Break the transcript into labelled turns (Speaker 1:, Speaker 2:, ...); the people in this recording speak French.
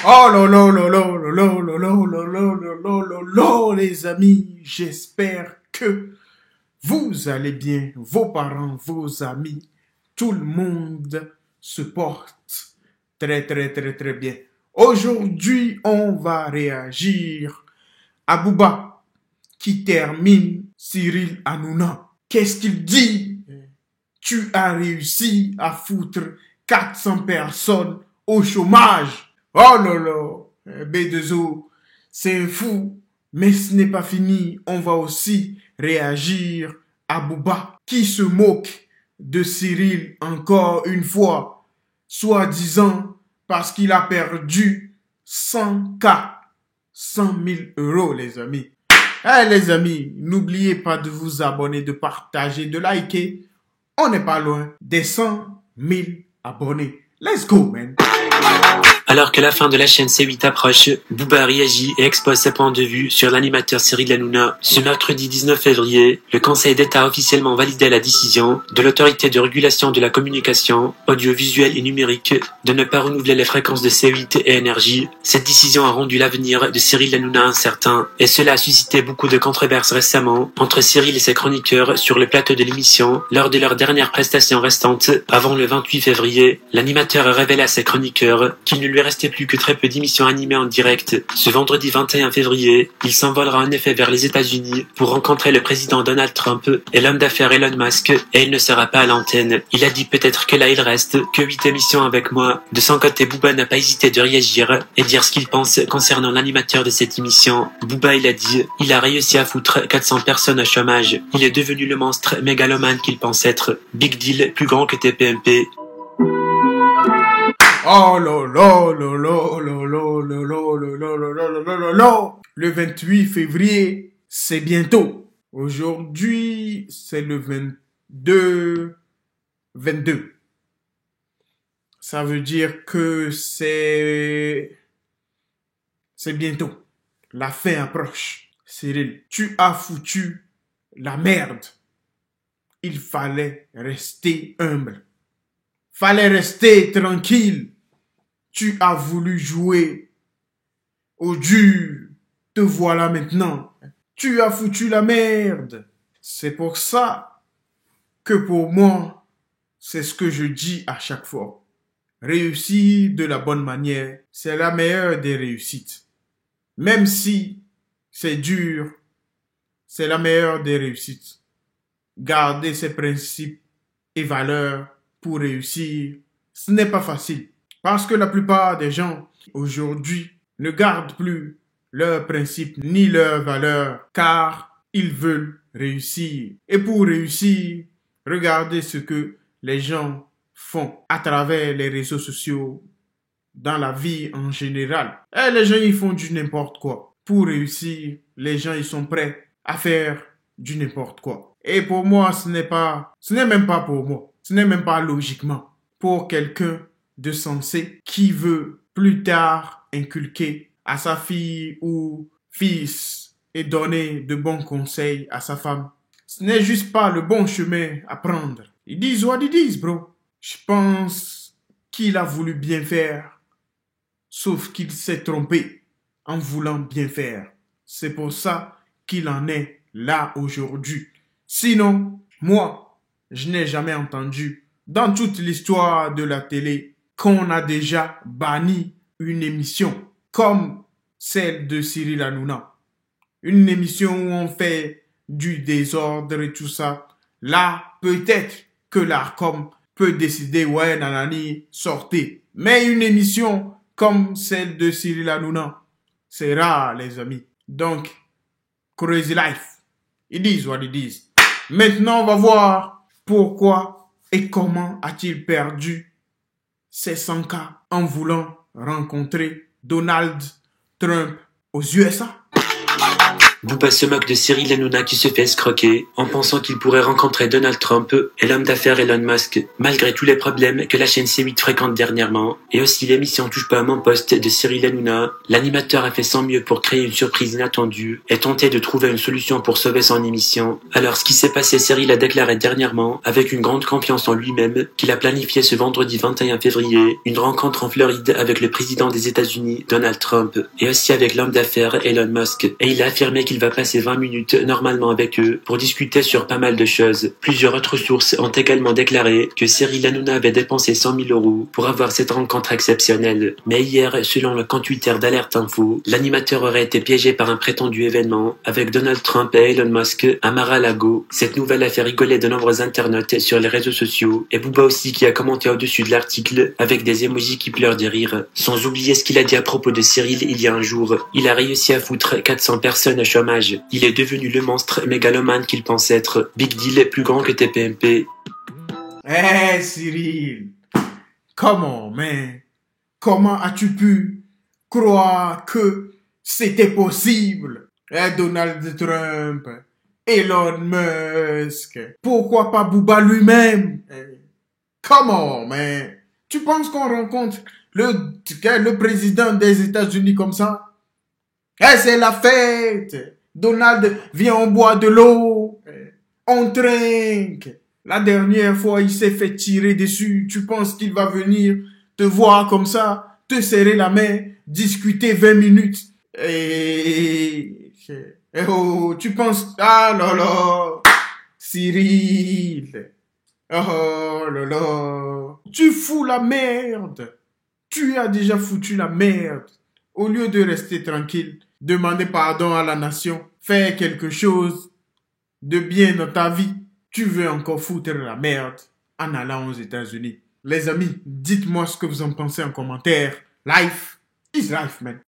Speaker 1: Oh lolo, les amis, j'espère que vous allez bien, vos parents, vos amis, tout le monde se porte très bien. Aujourd'hui, on va réagir à Booba qui termine Cyril Hanouna. Qu'est-ce qu'il dit? Tu as réussi à foutre 400 personnes au chômage. Oh lolo, B2O, c'est un fou. Mais ce n'est pas fini. On va aussi réagir à Booba qui se moque de Cyril encore une fois, soi-disant parce qu'il a perdu 100K, 100 000 euros, les amis. Les amis, n'oubliez pas de vous abonner, de partager, de liker. On n'est pas loin des 100 000 abonnés. Let's go, man.
Speaker 2: Alors que la fin de la chaîne C8 approche, Booba réagit et expose ses points de vue sur l'animateur Cyril Hanouna. Ce mercredi 19 février, le Conseil d'État a officiellement validé la décision de l'Autorité de régulation de la communication, audiovisuelle et numérique de ne pas renouveler les fréquences de C8 et Énergie. Cette décision a rendu l'avenir de Cyril Hanouna incertain et cela a suscité beaucoup de controverses récemment entre Cyril et ses chroniqueurs sur le plateau de l'émission lors de leur dernière prestation restante avant le 28 février. L'animateur a révélé à ses chroniqueurs qu'il ne lui restait plus que très peu d'émissions animées en direct. Ce vendredi 21 février, il s'envolera en effet vers les États-Unis pour rencontrer le président Donald Trump et l'homme d'affaires Elon Musk, et il ne sera pas à l'antenne. Il a dit peut-être que là il reste que 8 émissions avec moi. De son côté, Booba n'a pas hésité de réagir et dire ce qu'il pense concernant l'animateur de cette émission. Booba, il a dit, il a réussi à foutre 400 personnes au chômage. Il est devenu le monstre mégalomane qu'il pense être. Big deal, plus grand que TPMP.
Speaker 1: Oh lolo. Le 28 février, c'est bientôt. Aujourd'hui, c'est le 22. Ça veut dire que c'est bientôt. La fin approche. Cyril, tu as foutu la merde. Il fallait rester humble. Fallait rester tranquille. Tu as voulu jouer au dur. Te voilà maintenant. Tu as foutu la merde. C'est pour ça que pour moi, c'est ce que je dis à chaque fois. Réussir de la bonne manière, c'est la meilleure des réussites. Même si c'est dur, c'est la meilleure des réussites. Garder ses principes et valeurs pour réussir, ce n'est pas facile. Parce que la plupart des gens aujourd'hui ne gardent plus leurs principes ni leurs valeurs car ils veulent réussir. Et pour réussir, regardez ce que les gens font à travers les réseaux sociaux, dans la vie en général. Et les gens, ils font du n'importe quoi. Pour réussir, les gens, ils sont prêts à faire du n'importe quoi. Et pour moi, ce n'est même pas pour moi. Ce n'est même pas logiquement pour quelqu'un de sensé qui veut plus tard inculquer à sa fille ou fils et donner de bons conseils à sa femme. Ce n'est juste pas le bon chemin à prendre. Ils disent what ils disent, bro. Je pense qu'il a voulu bien faire, sauf qu'il s'est trompé en voulant bien faire. C'est pour ça qu'il en est là aujourd'hui. Sinon, moi, je n'ai jamais entendu dans toute l'histoire de la télé qu'on a déjà banni une émission comme celle de Cyril Hanouna. Une émission où on fait du désordre et tout ça. Là, peut-être que l'ARCOM peut décider, ouais, nanani, sortez. Mais une émission comme celle de Cyril Hanouna, c'est rare, les amis. Donc, crazy life. Ils disent what ils disent. Maintenant, on va voir pourquoi et comment a-t-il perdu ces 100K en voulant rencontrer Donald Trump aux USA.
Speaker 2: Booba se moque de Cyril Hanouna qui se fait escroquer en pensant qu'il pourrait rencontrer Donald Trump et l'homme d'affaires Elon Musk, malgré tous les problèmes que la chaîne C8 fréquente dernièrement, et aussi l'émission Touche pas à mon poste de Cyril Hanouna. L'animateur a fait son mieux pour créer une surprise inattendue et tenter de trouver une solution pour sauver son émission. Alors ce qui s'est passé, Cyril a déclaré dernièrement, avec une grande confiance en lui-même, qu'il a planifié ce vendredi 21 février une rencontre en Floride avec le président des États-Unis, Donald Trump, et aussi avec l'homme d'affaires Elon Musk. Et il a affirmé qu'il va passer 20 minutes normalement avec eux pour discuter sur pas mal de choses. Plusieurs autres sources ont également déclaré que Cyril Hanouna avait dépensé 100 000 € pour avoir cette rencontre exceptionnelle. Mais hier, selon le compte Twitter d'Alerte Info, l'animateur aurait été piégé par un prétendu événement avec Donald Trump et Elon Musk à Mar-a-Lago. Cette nouvelle a fait rigoler de nombreux internautes sur les réseaux sociaux, et Booba aussi qui a commenté au-dessus de l'article avec des emojis qui pleurent de rire. Sans oublier ce qu'il a dit à propos de Cyril il y a un jour. Il a réussi à foutre 400 personnes au chômage. Il est devenu le monstre mégalomane qu'il pense être. Big deal, plus grand que TPMP.
Speaker 1: Hey Cyril, comment, man? Comment as-tu pu croire que c'était possible? Donald Trump, Elon Musk, pourquoi pas Booba lui-même? Comment, man? Tu penses qu'on rencontre le président des États-Unis comme ça? C'est la fête. Donald vient, on boit de l'eau, on trinque. La dernière fois, il s'est fait tirer dessus. Tu penses qu'il va venir te voir comme ça, te serrer la main, discuter 20 minutes? Oh, tu penses... Ah là là, Cyril. Oh là là. Tu fous la merde. Tu as déjà foutu la merde. Au lieu de rester tranquille, demander pardon à la nation, faire quelque chose de bien dans ta vie, tu veux encore foutre la merde en allant aux États-Unis. Les amis, dites-moi ce que vous en pensez en commentaire. Life is life, man.